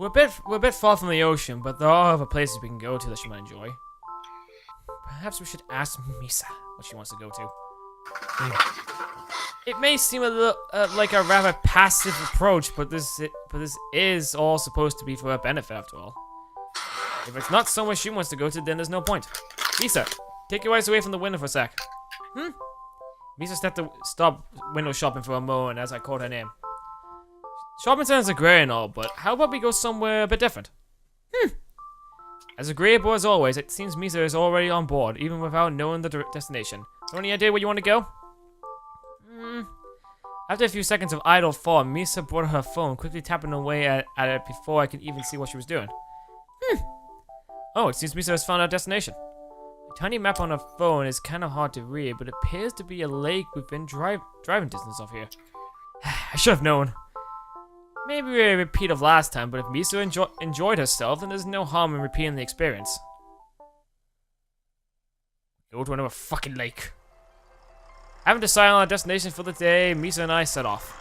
We're a bit far from the ocean, but there are other places we can go to that she might enjoy. Perhaps we should ask Misa what she wants to go to. It may seem a little like a rather passive approach, but this is all supposed to be for her benefit after all. If it's not somewhere she wants to go to, then there's no point. Misa, take your eyes away from the window for a sec. Misa stopped window shopping for a moment as I called her name. Shopping centers are great and all, but how about we go somewhere a bit different? As agreeable as always, it seems Misa is already on board, even without knowing the destination. So any idea where you want to go? After a few seconds of idle thought, Misa brought her phone, quickly tapping away at it before I could even see what she was doing. Oh, it seems Misa has found our destination. A tiny map on her phone is kind of hard to read, but it appears to be a lake within driving distance of here. I should have known. Maybe a repeat of last time, but if Misa enjoyed herself, then there's no harm in repeating the experience. Go to another fucking lake. Having decided on our destination for the day, Misa and I set off.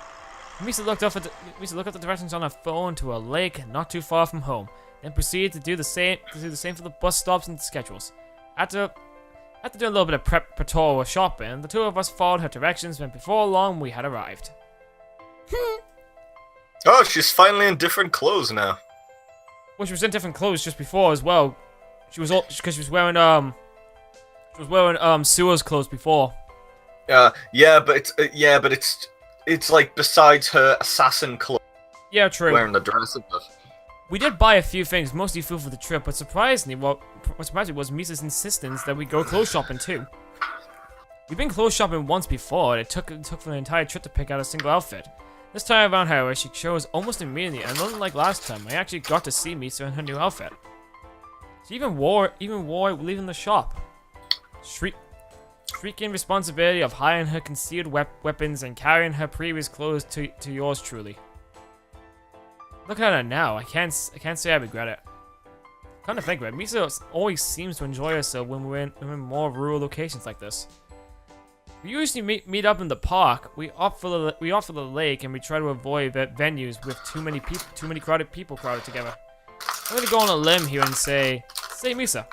Misa looked up at the directions on her phone to a lake not too far from home, then proceeded to do the same for the bus stops and schedules. After doing a little bit of preparatory shopping, the two of us followed her directions, and before long we had arrived. Oh, she's finally in different clothes now. Well, she was in different clothes just before as well. She was wearing Suoh's clothes before. Yeah, but it's like besides her assassin clothes. Yeah, true. Wearing the dress and stuff. We did buy a few things, mostly food for the trip, but surprisingly, what surprised me was Misa's insistence that we go clothes shopping too. We've been clothes shopping once before, and it took for the entire trip to pick out a single outfit. This time around, however, she chose almost immediately, and unlike last time, I actually got to see Misa in her new outfit. She even wore it leaving the shop. Shrieking responsibility of hiding her concealed weapons and carrying her previous clothes to yours truly. Look at her now. I can't say I regret it. Come to think of it, Misa always seems to enjoy herself when we're in more rural locations like this. We usually meet up in the park. We opt for the lake, and we try to avoid venues with too many crowded people crowded together. I'm gonna go on a limb here and say Misa.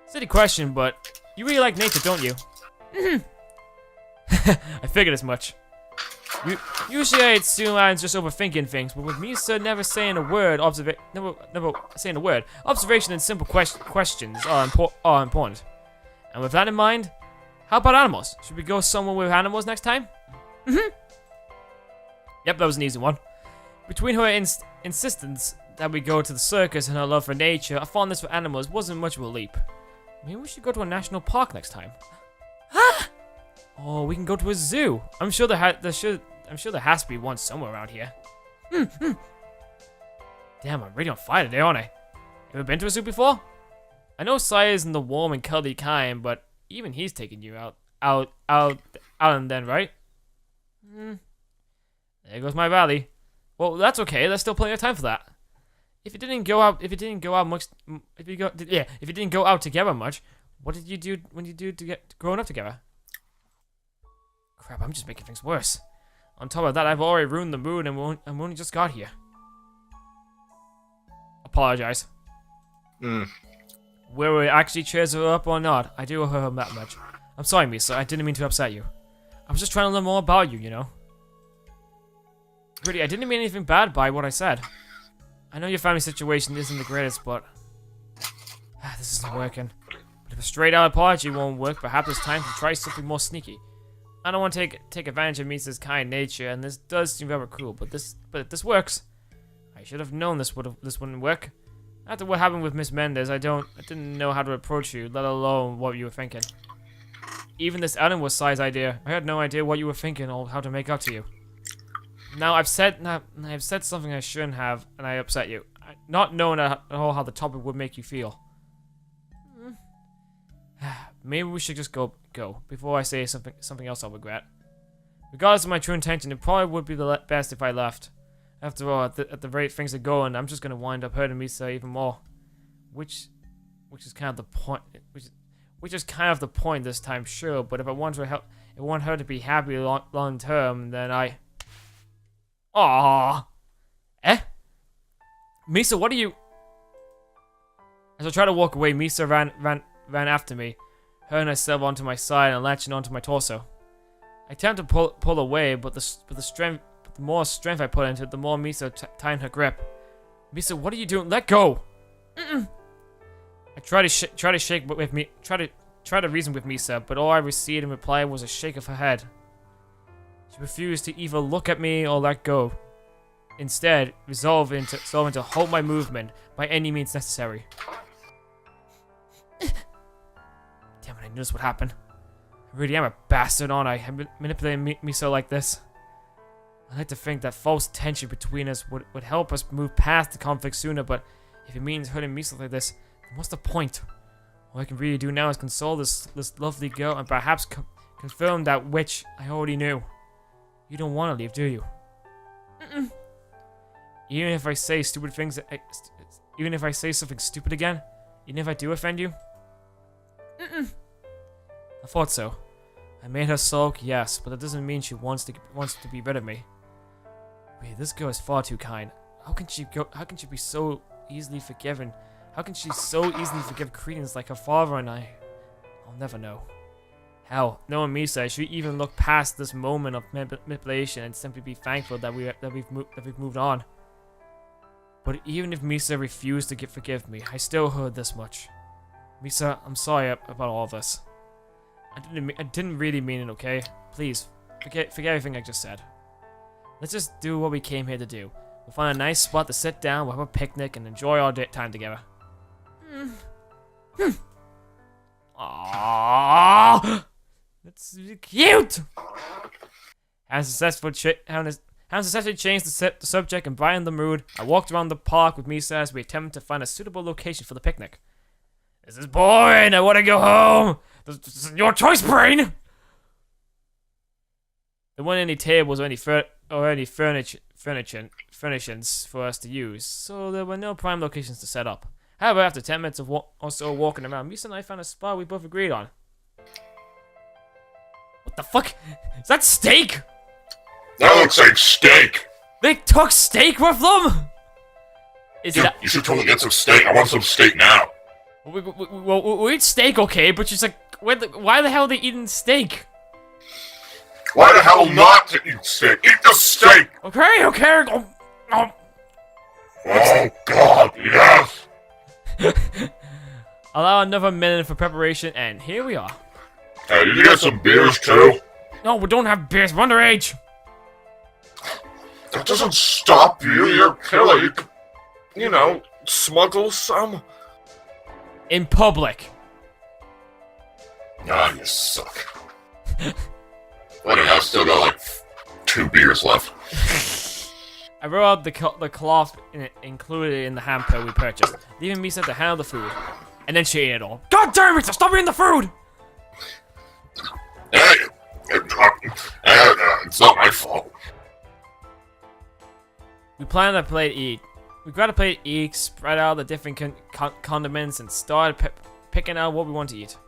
Silly question, but you really like nature, don't you? I figured as much. Usually I assume I'm just overthinking things, but with Misa never saying a word, observation and simple questions are important. And with that in mind, how about animals? Should we go somewhere with animals next time? Yep, that was an easy one. Between her insistence that we go to the circus and her love for nature, a fondness for animals wasn't much of a leap. Maybe we should go to a national park next time. Oh, we can go to a zoo. I'm sure there has to be one somewhere around here. Damn, I'm really on fire today, aren't I? Ever been to a zoo before? I know Scion isn't the warm and cuddly kind, but even he's taking you out and then, right? There goes my valley. Well, that's okay. There's still plenty of time for that. If you didn't go out together much, what did you do when you to get growing up together? Crap, I'm just making things worse. On top of that, I've already ruined the mood and we only just got here. Apologize. Whether it actually cheers her up or not, I do owe her that much. I'm sorry, Misa. I didn't mean to upset you. I was just trying to learn more about you, you know? Really, I didn't mean anything bad by what I said. I know your family situation isn't the greatest, but this isn't working. But if a straight-out apology won't work, perhaps it's time to try something more sneaky. I don't want to take advantage of Misa's kind nature, and this does seem rather cruel, but this works. I should have known this wouldn't work. After what happened with Miss Mendez, I didn't know how to approach you, let alone what you were thinking. Even this outing was Sai's idea. I had no idea what you were thinking or how to make up to you. Now I've said something I shouldn't have, and I upset you, not knowing at all how the topic would make you feel. Maybe we should just go before I say something else I'll regret. Regardless of my true intention, it probably would be the best if I left. After all, at the rate things are going, I'm just gonna wind up hurting Misa even more, which is kind of the point. Which is kind of the point this time, sure. But if I want her to be happy long term, then I. Aww. Misa, what are you... As I tried to walk away, Misa ran after me, hurling herself onto my side and latching onto my torso. I attempted to pull away, but the more strength I put into it, the more Misa tightened her grip. Misa, what are you doing? Let go! I tried to reason with Misa, but all I received in reply was a shake of her head. She refused to either look at me or let go. Instead, resolving to hold my movement by any means necessary. Damn it, I knew this would happen. I really am a bastard, aren't I? I'm manipulating Misa like this. I like to think that false tension between us would help us move past the conflict sooner, but if it means hurting Misa like this, then what's the point? All I can really do now is console this lovely girl and perhaps confirm that which I already knew. You don't want to leave, do you? Even if I say stupid things, even if I say something stupid again, even if I do offend you? I thought so. I made her sulk, yes, but that doesn't mean she wants to be rid of me. Wait, this girl is far too kind. How can she be so easily forgiven? How can she so easily forgive cretins like her father and I? I'll never know. Hell, knowing Misa, I should even look past this moment of manipulation and simply be thankful that we've moved on. But even if Misa refused to forgive me, I still heard this much. Misa, I'm sorry about all this. I didn't really mean it, okay? Please, forget everything I just said. Let's just do what we came here to do. We'll find a nice spot to sit down, we'll have a picnic, and enjoy our time together. Aww, that's cute! Having successfully changed the subject and brightened the mood, I walked around the park with Misa as we attempted to find a suitable location for the picnic. This is boring! I want to go home! This is your choice, brain! There weren't any tables or any furnishings for us to use, so there were no prime locations to set up. However, after 10 minutes of or so walking around, Misa and I found a spot we both agreed on. What the fuck? Is that steak? That looks like steak! They took steak with them? You should totally get some steak. I want some steak now. We eat steak, okay, but she's like, why the hell are they eating steak? Why the hell not to eat steak? Eat the steak! Okay. Oh god, yes! Allow another minute for preparation, and here we are. Hey, did you get some beers too? No, we don't have beers. We're underage. That doesn't stop you. You're killing. You know, smuggle some. In public. Ah, you suck. I've still got like 2 beers left. I wrote out the cloth included in the hamper we purchased, leaving Misa to handle the food. And then she ate it all. God damn it! Stop eating the food! Hey, it's not my fault. We planned a plate to eat. We grabbed a plate to eat, spread out the different condiments, and started picking out what we want to eat.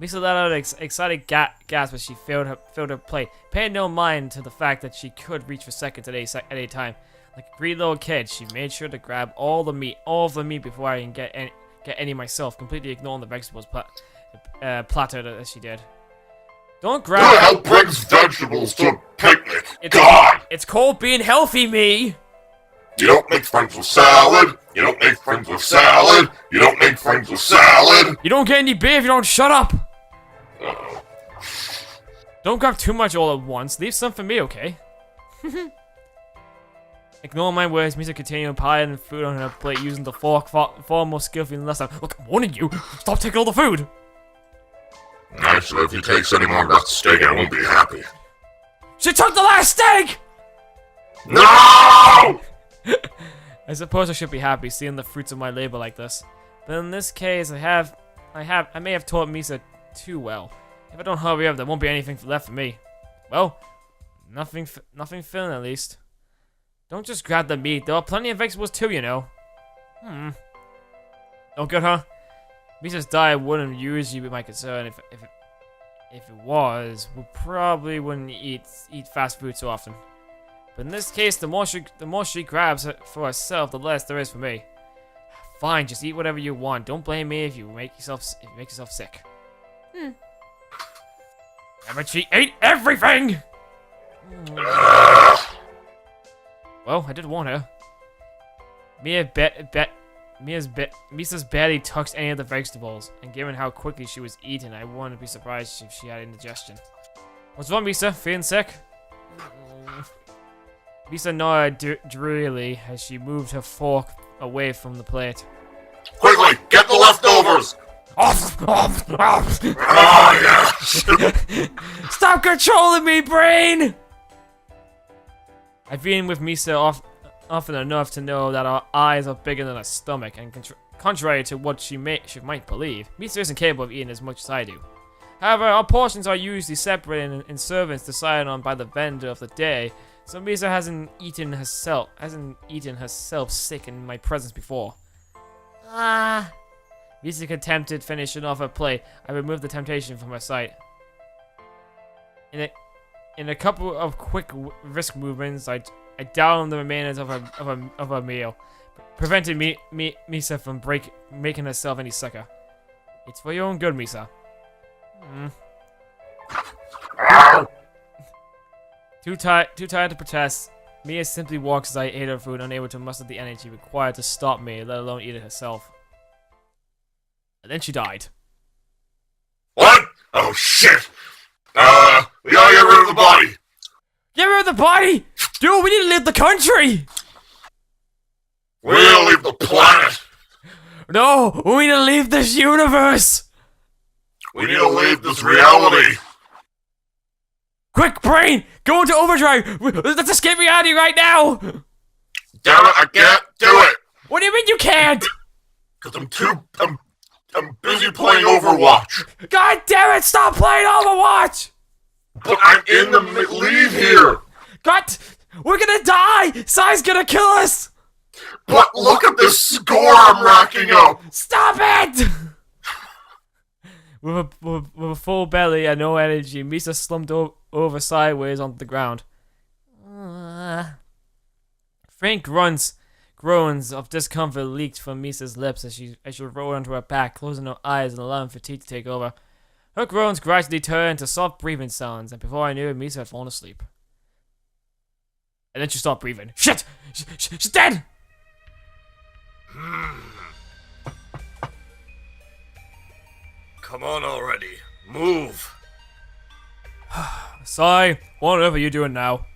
Misa let out an excited gasp as she filled her plate, paying no mind to the fact that she could reach for seconds at a time. Like a greedy little kid, she made sure to grab all of the meat before I can get any myself, completely ignoring the vegetables platter that she did. Don't grab. Who the hell brings vegetables to a picnic? God! It's called being healthy, me. You don't make friends with salad. You don't make friends with salad. You don't make friends with salad. You don't get any beer if you don't shut up. Uh-oh. Don't grab too much all at once. Leave some for me, okay? Ignore my words, Misa continued piling food on her plate using the fork far more skillfully than last time. Look, I'm warning you! Stop taking all the food! Actually, if he takes any more of that steak, I won't be happy. She took the last steak! No! I suppose I should be happy seeing the fruits of my labor like this. But in this case, I may have taught Misa too well. If I don't hurry up, there won't be anything left for me. Well, nothing filling at least. Don't just grab the meat. There are plenty of vegetables too, you know. No good, huh? Misa's diet wouldn't usually be my concern. If it was, we probably wouldn't eat fast food so often. But in this case, the more she grabs for herself, the less there is for me. Fine, just eat whatever you want. Don't blame me if you make yourself sick. But she ate everything! Well, I did warn her. Misa's barely touched any of the vegetables, and given how quickly she was eating, I wouldn't be surprised if she had indigestion. What's wrong, Misa? Feeling sick? Misa nodded drearily as she moved her fork away from the plate. Quickly, get the leftovers! Ah, yes! Stop controlling me, brain! I've been with Misa often enough to know that our eyes are bigger than our stomach, and contrary to what she might believe, Misa isn't capable of eating as much as I do. However, our portions are usually separated in servants decided on by the vendor of the day, so Misa hasn't eaten herself sick in my presence before. Misa attempted finishing off her plate. I removed the temptation from her sight. In a couple of quick wrist movements, I downed the remainders of her meal, preventing Misa from making herself any sicker. It's for your own good, Misa. Too tired to protest, Mia simply walks as I ate her food, unable to muster the energy required to stop me, let alone eat it herself. And then she died. What? Oh, shit! We gotta get rid of the body! Get rid of the body! Dude, we need to leave the country! We need to leave the planet! No, we need to leave this universe! We need to leave this reality! Quick, brain! Go into overdrive! Let's escape reality right now! Damn it, I can't do it! What do you mean you can't? Cause I'm busy playing Overwatch! God damn it, stop playing Overwatch! But I'm in the lead here! God, we're gonna die! Sai's gonna kill us! But look at this score I'm racking up! Stop it! With a full belly and no energy, Misa slumped over sideways onto the ground. Faint groans of discomfort leaked from Misa's lips as she rolled onto her back, closing her eyes and allowing fatigue to take over. Her groans gradually turned to soft breathing sounds, and before I knew it, Misa had fallen asleep. And then she stopped breathing. Shit! She's dead! Come on already. Move. Sai, whatever you doing now?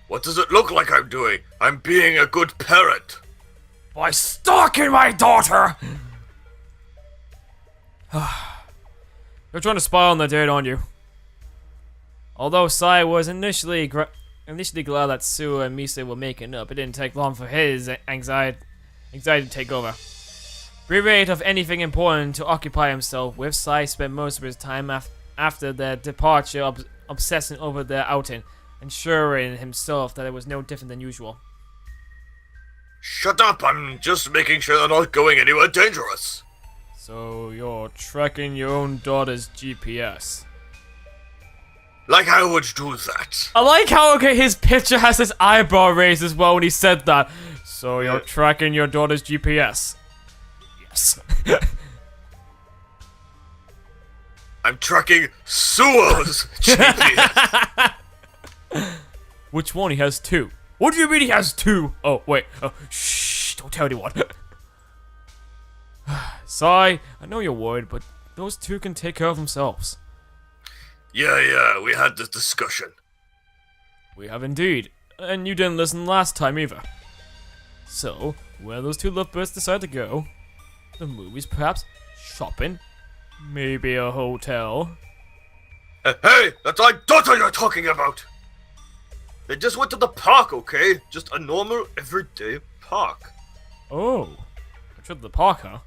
What does it look like I'm doing? I'm being a good parent. By stalking my daughter! You're trying to spy on the dead, aren't you? Although Sai was initially glad that Suoh and Misa were making up, it didn't take long for his anxiety to take over. Bereft of anything important to occupy himself with, Sai spent most of his time after their departure obsessing over their outing, ensuring himself that it was no different than usual. Shut up, I'm just making sure they're not going anywhere dangerous. So you're tracking your own daughter's GPS. Like I would do that. I like how his picture has his eyebrow raised as well when he said that. So you're tracking your daughter's GPS. Yes. I'm tracking Suoh's GPS. Which one? He has two. What do you mean he has two? Oh, wait. Oh, shh. Don't tell anyone. Sai, I know you're worried, but those two can take care of themselves. Yeah, we had this discussion. We have indeed. And you didn't listen last time either. So, where those two lovebirds decide to go? The movies, perhaps? Shopping? Maybe a hotel? Hey, that's my daughter you're talking about! They just went to the park, okay? Just a normal, everyday park. Oh. A trip to the park, huh?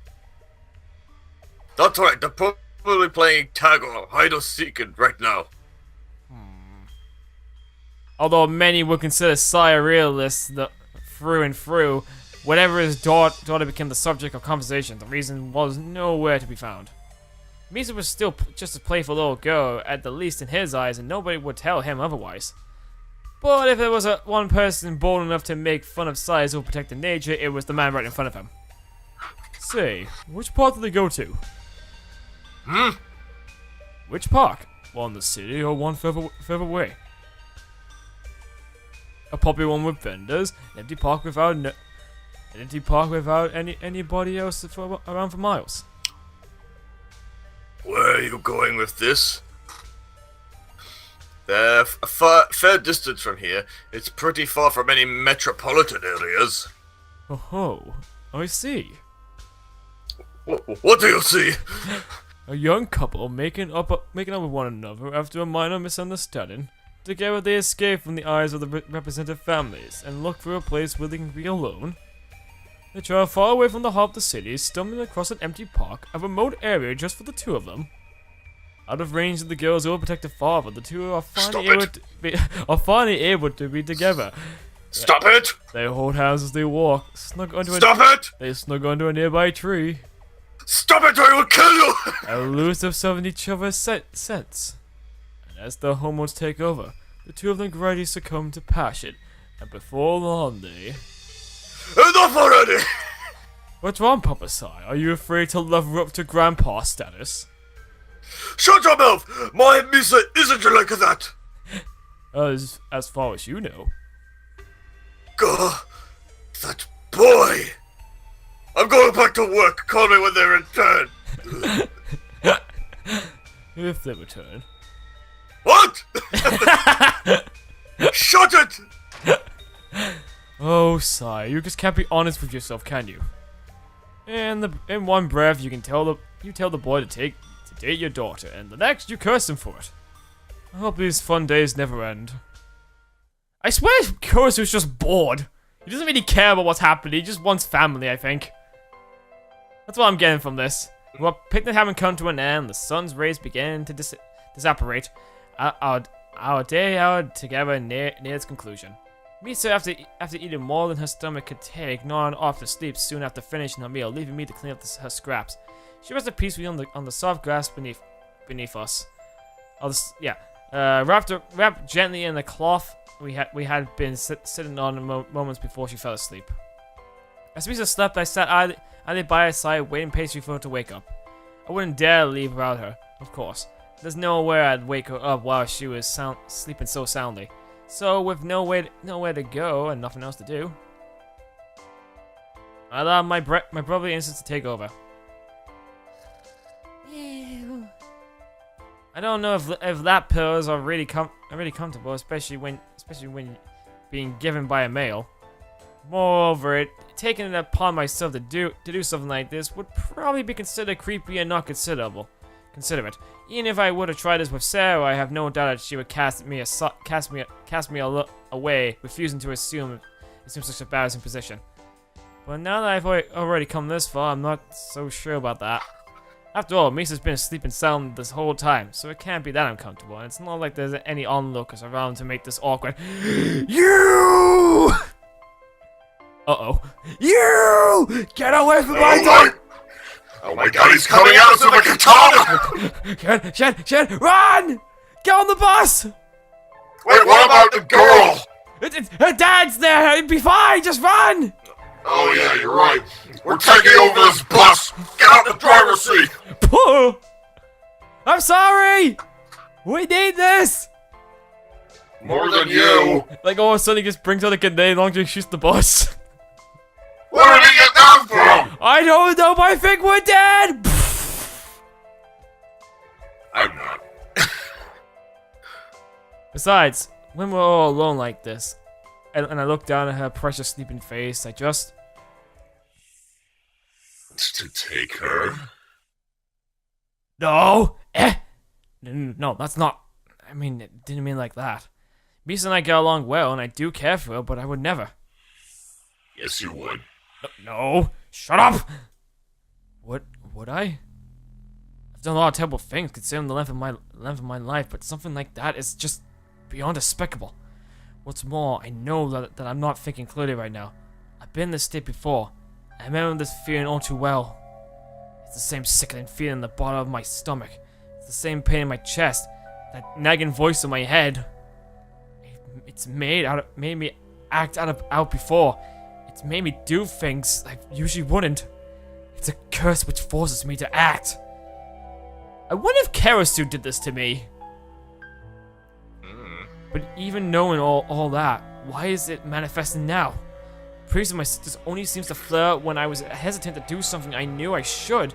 That's right, they're probably playing tag or hide-or-seeking right now. Although many would consider Sai a realist through and through, whenever his daughter became the subject of conversation, the reason was nowhere to be found. Misa was still just a playful little girl, at the least in his eyes, and nobody would tell him otherwise. But if there was one person bold enough to make fun of science or protect the nature, it was the man right in front of him. Say, which park did they go to? Which park? One in the city or one further away? A popular one with vendors, an empty park without anybody else around for miles. Where are you going with this? They're a fair distance from here. It's pretty far from any metropolitan areas. Oh, I see. What do you see? A young couple making up with one another after a minor misunderstanding. Together they escape from the eyes of the representative families and look for a place where they can be alone. They travel far away from the heart of the city, stumbling across an empty park, a remote area just for the two of them. Out of range of the girl's overprotective father, the two are finally able to be together. Stop it! They hold hands as they walk, They snug under a nearby tree. Stop it or I will kill you! Elusive of each other's scents. And as the hormones take over, the two of them gradually succumb to passion, and before long they... Enough already! What's wrong, Papa Sai? Are you afraid to level up to grandpa status? Shut your mouth! My Misa isn't like that! As far as you know. God, that boy! I'm going back to work. Call me when they return. If they return. What? Shut it! Oh, Sai, you just can't be honest with yourself, can you? In one breath, you tell the boy to date your daughter, and the next you curse him for it. I hope these fun days never end. I swear, Kurasu's just bored. He doesn't really care about what's happening. He just wants family, I think. That's what I'm getting from this. Well, picnic having come to an end, the sun's rays begin to disapparate. Our day out together near its conclusion. Misa, after eating more than her stomach could take, nodded off to sleep soon after finishing her meal, leaving me to clean up her scraps. She rested peacefully on the soft grass beneath us. Wrapped gently in the cloth we had been sitting on moments before she fell asleep. As Misa slept, I sat idly by her side, waiting patiently for her to wake up. I wouldn't dare leave without her, of course. There's nowhere I'd wake her up while she was sleeping so soundly. So, with nowhere to go and nothing else to do, I allowed my brotherly instincts to take over. Ew. I don't know if lap pillows are really comfortable, especially when being given by a male. Moreover, taking it upon myself to do something like this would probably be considered creepy and not considerate. Even if I would have tried this with Sarah, I have no doubt that she would cast me away, refusing to assume such a embarrassing position. But now that I've already come this far, I'm not so sure about that. After all, Misa's been sleeping sound this whole time, so it can't be that uncomfortable, and it's not like there's any onlookers around to make this awkward. You! Uh-oh. You! Get away from my dog! Oh my god, he's coming at us with a katana! Shen, run! Get on the bus! Wait, what about the girl? Her dad's there! It'd be fine, just run! Oh yeah, you're right. We're taking over this bus! Get out the driver's seat! I'm sorry! We need this! More than you! Like all of a sudden he just brings out a grenade long to shoot the bus. Where did he get that from? I don't know, but I think we're dead! I'm not. Besides, when we're all alone like this, and I look down at her precious sleeping face, I just... To take her? No! No, that's not... I mean, it didn't mean like that. Misa and I get along well, and I do care for her, but I would never. Yes, you would. No! Shut up! Would I? I've done a lot of terrible things considering the length of my life, but something like that is just beyond despicable. What's more, I know that I'm not thinking clearly right now. I've been in this state before. I remember this feeling all too well. It's the same sickening feeling in the bottom of my stomach. It's the same pain in my chest. That nagging voice in my head. It's made me act out before. It's made me do things I usually wouldn't. It's a curse which forces me to act. I wonder if Karasu did this to me. But even knowing all that, why is it manifesting now? Praise of my sisters only seems to flare when I was hesitant to do something I knew I should,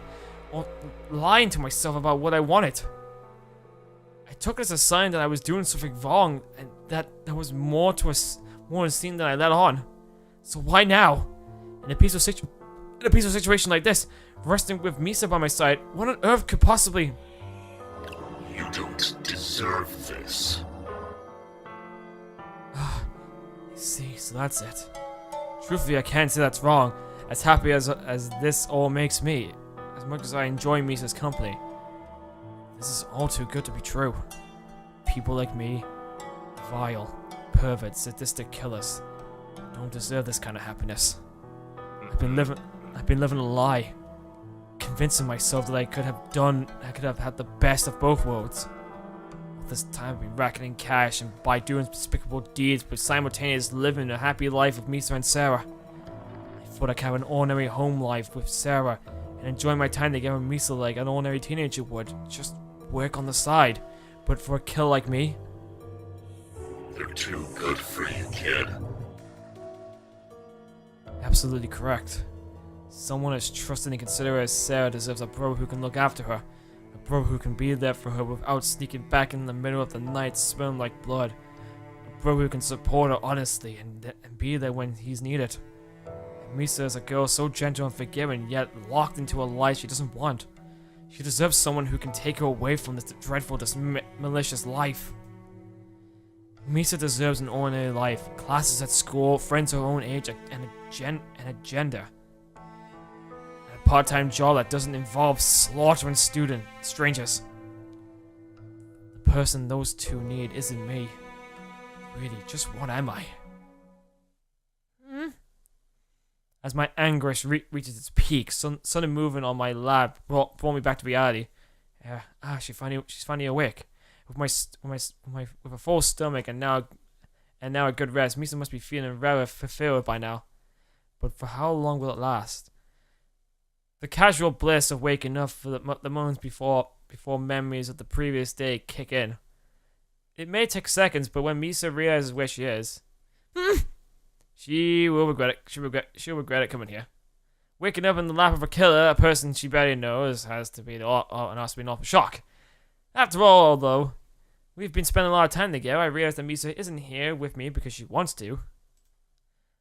or lying to myself about what I wanted. I took it as a sign that I was doing something wrong, and that there was more to a scene than I let on. So why now? In a peaceful situation like this, resting with Misa by my side, what on earth could possibly... You don't deserve this. I see, so that's it. Truthfully, I can't say that's wrong. As happy as this all makes me, as much as I enjoy Misa's company, this is all too good to be true. People like me, vile, perverts, sadistic killers, don't deserve this kind of happiness. I've been living a lie, convincing myself that I could have had the best of both worlds. All this time I've been racking in cash and by doing despicable deeds, but simultaneously living a happy life with Misa and Sarah. I thought I could have an ordinary home life with Sarah and enjoy my time together with Misa like an ordinary teenager would, just work on the side. But for a killer like me, They're too good for you, kid. absolutely correct. Someone as trusted and considerate as Sarah deserves a brother who can look after her. A brother who can be there for her without sneaking back in the middle of the night smelling like blood. A brother who can support her honestly and be there when he's needed. And Misa is a girl so gentle and forgiving, yet locked into a life she doesn't want. She deserves someone who can take her away from this dreadful, this malicious life. Misa deserves an ordinary life, classes at school, friends her own age, and a gender. And a part-time job that doesn't involve slaughtering strangers. The person those two need isn't me. Really, just what am I? As my anguish reaches its peak, sudden movement on my lap brought me back to reality. She's finally awake. With a full stomach and now a good rest, Misa must be feeling rather fulfilled by now. But for how long will it last? The casual bliss of waking up for the moments before memories of the previous day kick in. It may take seconds, but when Misa realizes where she is, she will regret it. She'll regret it coming here. Waking up in the lap of a killer, a person she barely knows, has to be an awful shock. After all, though, we've been spending a lot of time together. I realize that Misa isn't here with me because she wants to.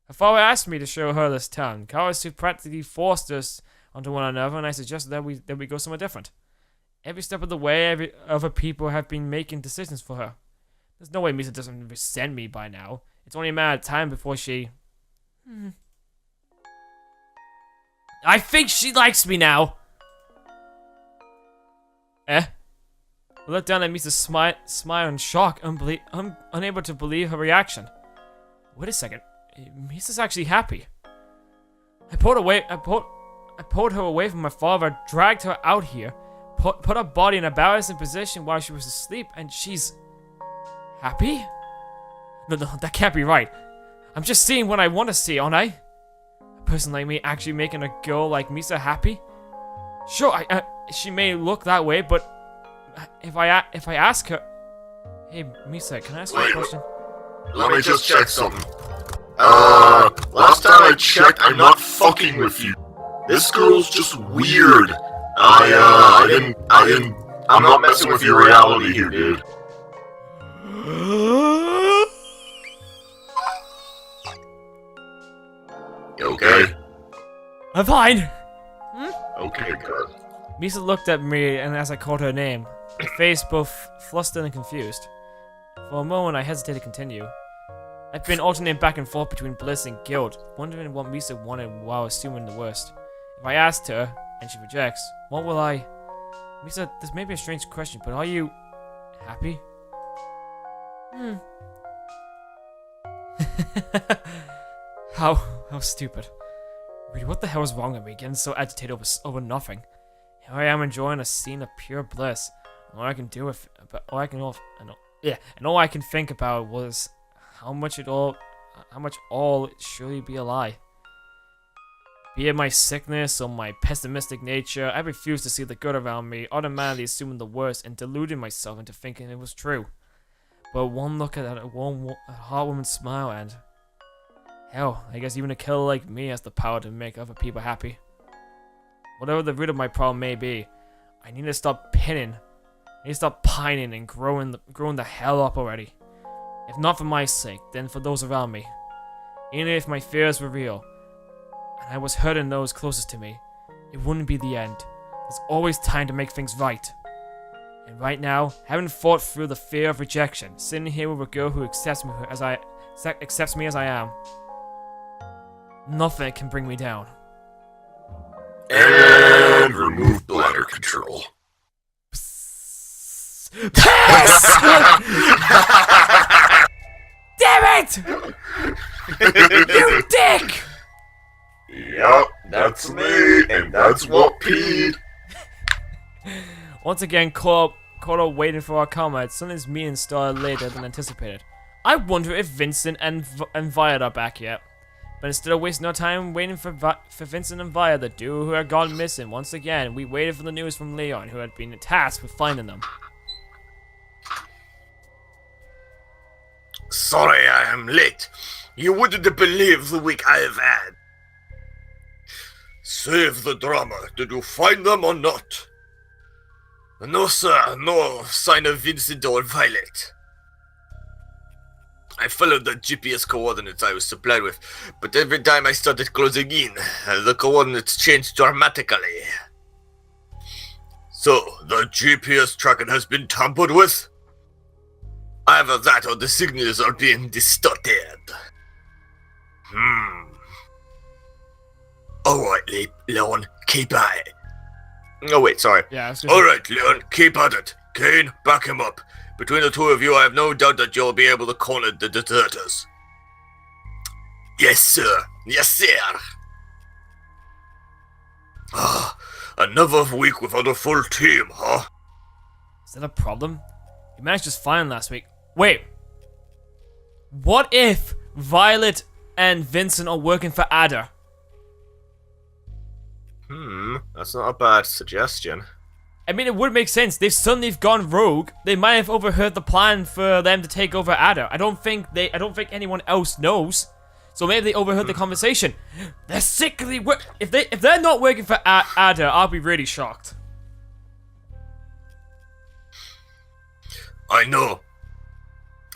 Her father asked me to show her this town. Karasu practically forced us onto one another, and I suggested that we go somewhere different. Every step of the way, other people have been making decisions for her. There's no way Misa doesn't resent me by now. It's only a matter of time before she... I think she likes me now! I looked down at Misa's smile in shock, unable to believe her reaction. Wait a second. Misa's actually happy. I pulled her away from my father, dragged her out here, put her body in a balancing position while she was asleep, and she's... happy? No, that can't be right. I'm just seeing what I want to see, aren't I? A person like me actually making a girl like Misa happy? Sure, she may look that way, but if I ask her... Hey, Misa, can I ask you a question? Let me just check something. Last time I checked, I'm not fucking with you. This girl's just weird. I'm not messing with your reality here, dude. You okay? I'm fine! Okay, good. Misa looked at me, and as I called her name, her face both flustered and confused. For a moment, I hesitated to continue. I've been alternating back and forth between bliss and guilt, wondering what Misa wanted while assuming the worst. If I asked her, and she rejects, what will I... Misa, this may be a strange question, but are you... happy? How stupid. Really, what the hell is wrong with me, getting so agitated over nothing? Here I am enjoying a scene of pure bliss. And all I can think about was how much all it surely be a lie. Be it my sickness or my pessimistic nature, I refuse to see the good around me, automatically assuming the worst and deluding myself into thinking it was true. But one look at a hot woman's smile and... hell, I guess even a killer like me has the power to make other people happy. Whatever the root of my problem may be, I need to stop pinning. I need to stop pining and growing the hell up already. If not for my sake, then for those around me. Even if my fears were real, and I was hurting those closest to me, it wouldn't be the end. There's always time to make things right. And right now, having fought through the fear of rejection, sitting here with a girl who accepts me as I am, nothing can bring me down. And remove bladder control. Piss! Damn it! You dick! Yep, that's me, and that's what peed. Once again, caught up waiting for our comment. Something's meeting started later than anticipated. I wonder if Vincent and Violet are back yet. But instead of wasting our time waiting for Vincent and Violet, the duo who had gone missing, once again, we waited for the news from Leon, who had been tasked with finding them. Sorry I am late. You wouldn't believe the week I have had. Save the drama. Did you find them or not? No, sir. No sign of Vincent or Violet. I followed the GPS coordinates I was supplied with, but every time I started closing in, the coordinates changed dramatically. So, the GPS tracking has been tampered with? Either that or the signals are being distorted. Alright, Leon, keep at it. Oh wait, sorry. Yeah, Alright, Leon, keep at it. Kane, back him up. Between the two of you, I have no doubt that you'll be able to corner the deserters. Yes, sir. Yes, sir. Another week without a full team, huh? Is that a problem? You managed just fine last week. Wait. What if Violet and Vincent are working for Ada? That's not a bad suggestion. I mean, it would make sense. They've suddenly gone rogue. They might have overheard the plan for them to take over Ada. I don't think anyone else knows. So maybe they overheard the conversation. They're secretly if they're not working for Ada, I'll be really shocked. I know.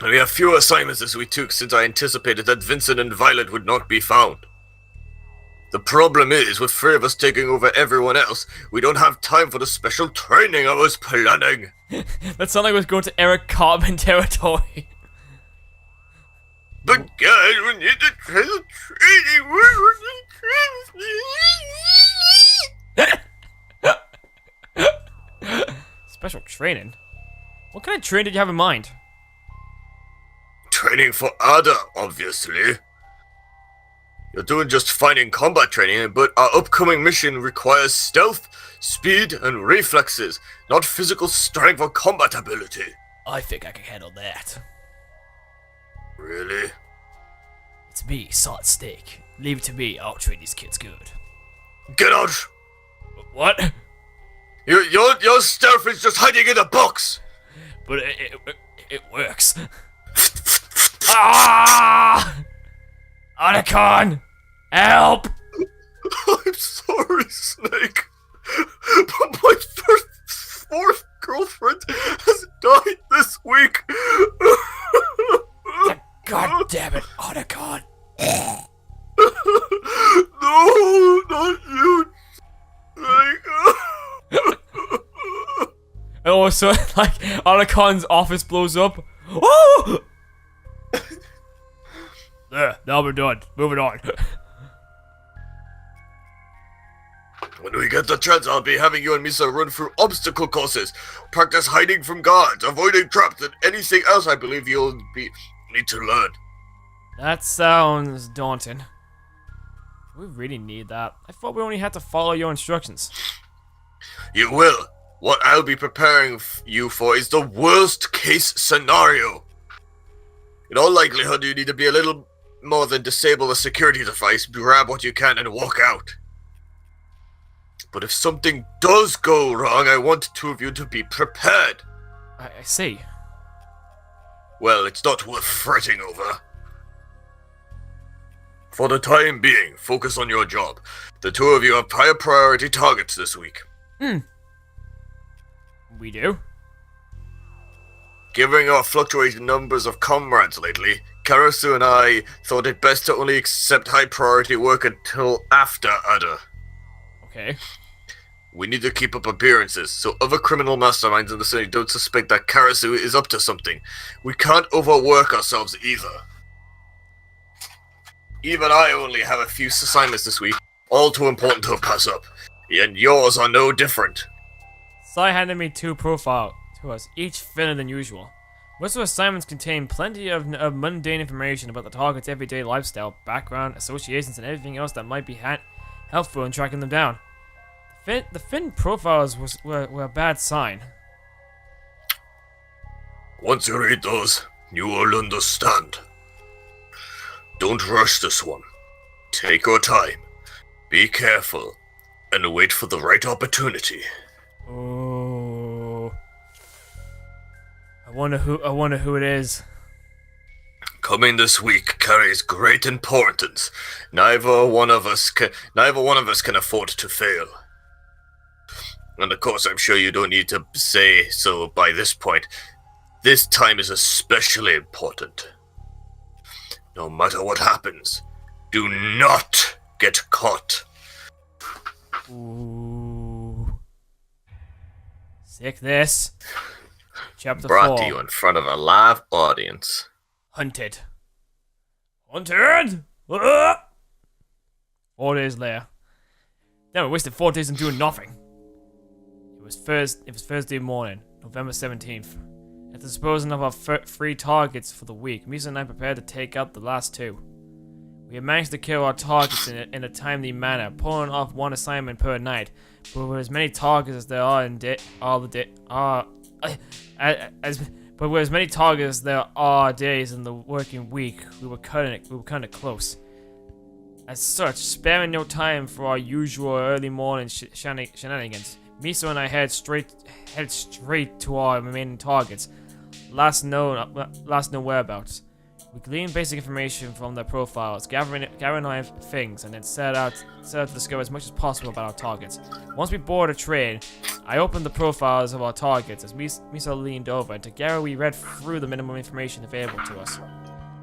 We have fewer assignments as we took since I anticipated that Vincent and Violet would not be found. The problem is, with three of us taking over everyone else, we don't have time for the special training I was planning. That sounded like it was going to Eric Cartman territory. But guys, we need the special training. Special training? What kind of training did you have in mind? Training for Ada, obviously. You're doing just fine in combat training, but our upcoming mission requires stealth, speed, and reflexes, not physical strength or combat ability. I think I can handle that. Really? It's me, Solid Steak. Leave it to me, I'll train these kids good. Get out! What? Your stealth is just hiding in a box! But it works. Ah! Otacon! Help! I'm sorry, Snake, but my fourth girlfriend has died this week. God damn it, Otacon! No, not you, Snake. And also, like, Otacon's office blows up. Oh! There, now we're done. Moving on. When we get the chance, I'll be having you and Misa run through obstacle courses, practice hiding from guards, avoiding traps, and anything else I believe you'll need to learn. That sounds daunting. Do we really need that? I thought we only had to follow your instructions. You will. What I'll be preparing you for is the worst case scenario. In all likelihood, you need to be a little more than disable the security device, grab what you can, and walk out. But if something does go wrong, I want two of you to be prepared. I see. Well, it's not worth fretting over. For the time being, focus on your job. The two of you have higher priority targets this week. We do? Given our fluctuating numbers of comrades lately, Karasu and I thought it best to only accept high priority work until after Ada. Okay. We need to keep up appearances, so other criminal masterminds in the city don't suspect that Karasu is up to something. We can't overwork ourselves either. Even I only have a few assignments this week, all too important to pass up. And yours are no different. Sai handed me 2 profiles to us, each thinner than usual. Most of the assignments contain plenty of mundane information about the target's everyday lifestyle, background, associations, and everything else that might be helpful in tracking them down. The thin profiles were a bad sign. Once you read those, you will understand. Don't rush this one. Take your time, be careful, and wait for the right opportunity. Oh, I wonder who it is. Coming this week carries great importance. Neither one of us can afford to fail. And of course, I'm sure you don't need to say so by this point. This time is especially important. No matter what happens, do not get caught. Ooh. Sick this. Chapter Brought 4. to you in front of a live audience. Hunted. Hunted! Ah! 4 days later. Damn, we wasted 4 days in doing nothing. It was Thursday morning, November 17th. After disposing of our 3 targets for the week, Misa and I prepared to take out the last 2. We had managed to kill our targets in a timely manner, pulling off 1 assignment per night. But with as many targets as there are days in the working week, we were kind of close. As such, sparing no time for our usual early morning shenanigans, Misa and I head straight to our remaining targets, last known whereabouts. We gleaned basic information from their profiles, gathering our things, and then set out to discover as much as possible about our targets. Once we board a train, I opened the profiles of our targets as Misa leaned over, and together we read through the minimum information available to us.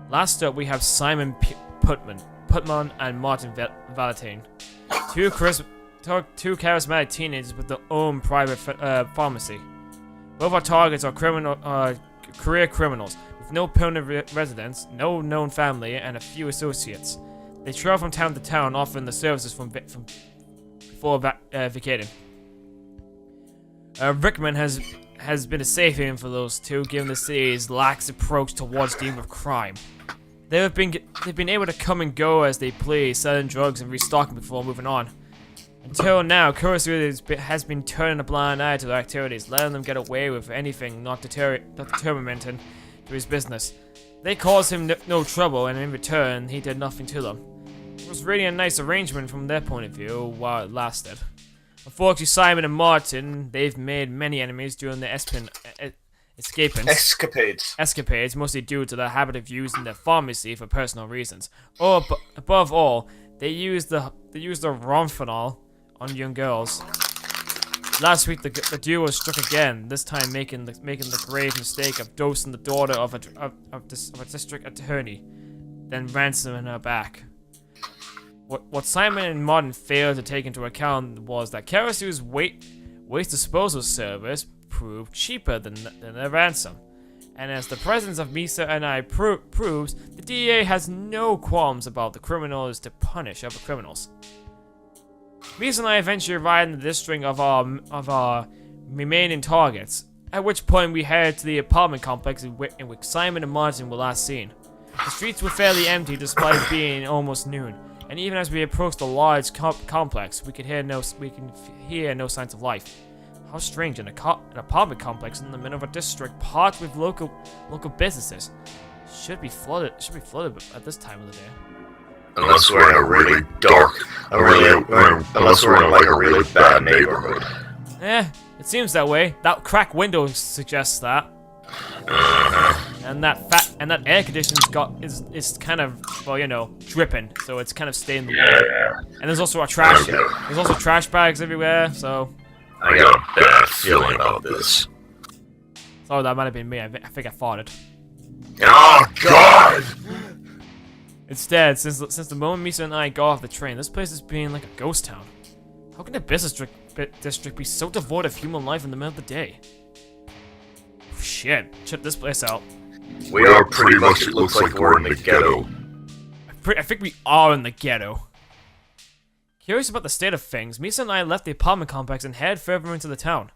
Last up, we have Simon Putman and Martin Valentine, two charismatic teenagers with their own private pharmacy. Both our targets are career criminals with no permanent residence, no known family, and a few associates. They travel from town to town, offering the services from before vacating. Rickman has been a safe haven for those two, given the city's lax approach towards dealing with crime. They've been able to come and go as they please, selling drugs and restocking before moving on. Until now, Kurosu has been turning a blind eye to their activities, letting them get away with anything not determined to his business. They caused him no trouble, and in return, he did nothing to them. It was really a nice arrangement from their point of view while it lasted. Unfortunately, Simon and Martin, they've made many enemies during their escapades, mostly due to their habit of using their pharmacy for personal reasons. Or, above all, they used the Ronfenol on young girls. Last week, the duo struck again, this time making the grave mistake of dosing the daughter of a district attorney, then ransoming her back. What Simon and Martin failed to take into account was that Karasu's waste disposal service proved cheaper than their ransom. And as the presence of Misa and I proves, the DEA has no qualms about the criminals to punish other criminals. Misa and I eventually arrived in the district of our remaining targets, at which point we headed to the apartment complex in which Simon and Martin were last seen. The streets were fairly empty despite being almost noon, and even as we approached the large complex, we can hear no signs of life. How strange, an apartment complex in the middle of a district packed with local businesses. Should be flooded at this time of the day. Unless we're in a really dark, unless we're in like a really bad neighborhood. It seems that way. That cracked window suggests that. And that air conditioning's is kind of, well, you know, dripping, so it's kind of staying in the wall. And there's also trash. There's also trash bags everywhere, so. I got a bad feeling about this. Oh, that might have been me. I think I farted. Oh God! Instead, since the moment Misa and I got off the train, this place is being like a ghost town. How can a business district be so devoid of human life in the middle of the day? Shit, check this place out. We are pretty much, it looks like we're in the ghetto. I think we are in the ghetto. Curious about the state of things, Misa and I left the apartment complex and headed further into the town.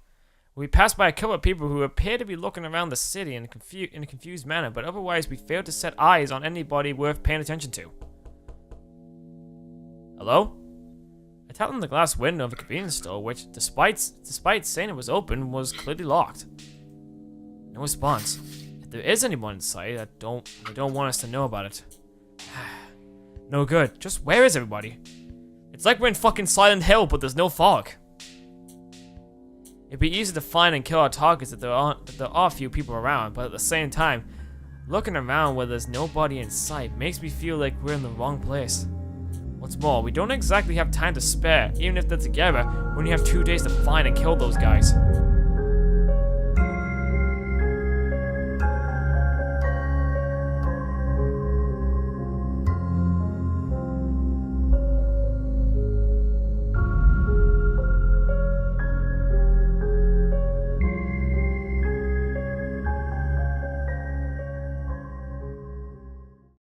We passed by a couple of people who appeared to be looking around the city in a confused manner, but otherwise we failed to set eyes on anybody worth paying attention to. Hello? I tapped on the glass window of a convenience store, which, despite saying it was open, was clearly locked. No response. If there is anyone in sight, they don't want us to know about it. No good. Just where is everybody? It's like we're in fucking Silent Hill, but there's no fog. It'd be easy to find and kill our targets if there are few people around, but at the same time, looking around where there's nobody in sight makes me feel like we're in the wrong place. What's more, we don't exactly have time to spare, even if they're together, when you have 2 days to find and kill those guys.